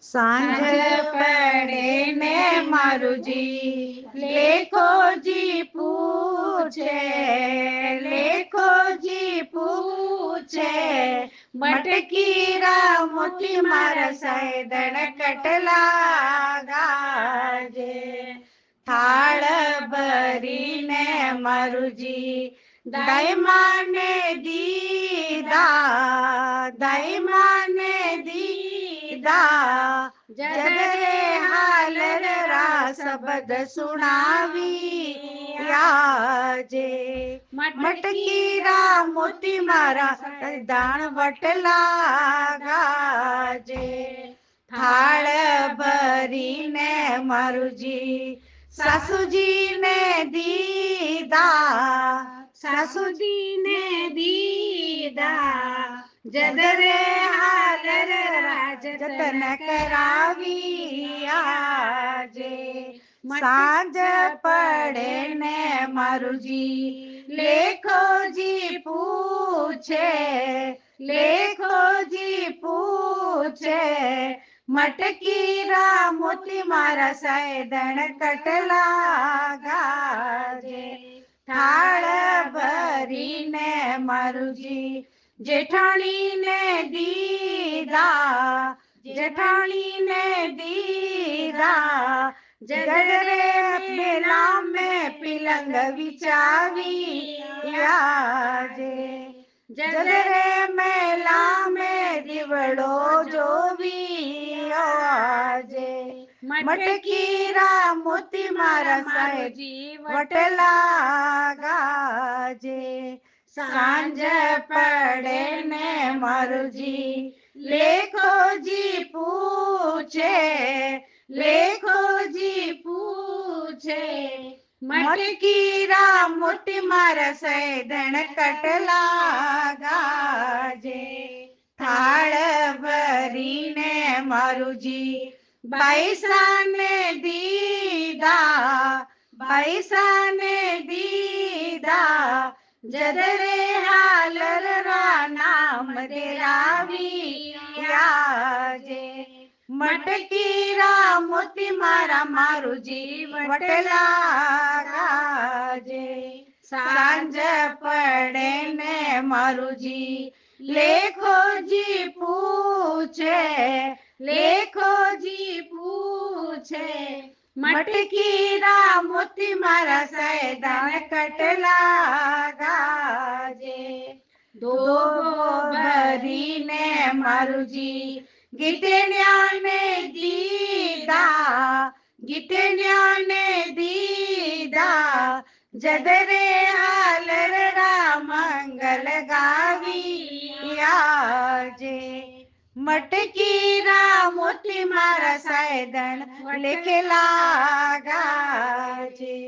સાંજ પડે ને મારુજી લેખોજી પૂછે, લેખોજી પૂછે, મટકીરા મોતી મારા સાયદણ કટલા ગાજે. થાળ ભરીને મારુજી દાઈમાને દીધા, દાઈમાને દીધા, જદરે હાલર રા શબ્દ સુણાવી આજે. મટકીરા મોતી મારા દાણ વટલા ગાજે. થાળ ભરીને મારુજી સાસુજીને દીધા, સાસુજીને દીધા, જદરે હાલર જતન કરાવી આજે. સાંજ પડે ને મારુજી લેખોજી પૂછે, લેખોજી પૂછે, મટકીરા મોતી મારા સાયદણ કટલા ગાજે. થાળ ભરીને મારુજી જેઠાણીને દીધા, જેઠાણીને દીધા, જગરે પેલા મેં પિલંગ વિચાવી આજે. જગરે મેલા મેં દીવડો જોવી આજે. મટકીરા મોતી મારા સાહેજી વટલા ગાજે. સાંજ પડે ને મારુજી લેખોજી પૂછે, લેખોજી પૂછે, મટકીરા મોતી મારા સૈદણ કટલા ગાજે. થાળ ભરીને મારુજી પૈસાને દીધા, પૈસાને દીધા, જદરે હાલર રા નામ દેરાવી આજે. મટકીરા મોતી મારા મારુજી વટલા ગાજે. સાંજ પડે ને મારુજી લેખોજી પૂછે, લેખોજી પૂછે, મટકીરા મોતી મારા સૈદાન કટલા ગાજે. ધોબો ભરીને મારુજી ગીતણ્યાને દીધા, ગીતણ્યાને દીધા, જદરે હાલર રા મંગલ ગાવી આજે. મટકીરા મોતી મારા સાયદણ લેખલા ગાજે.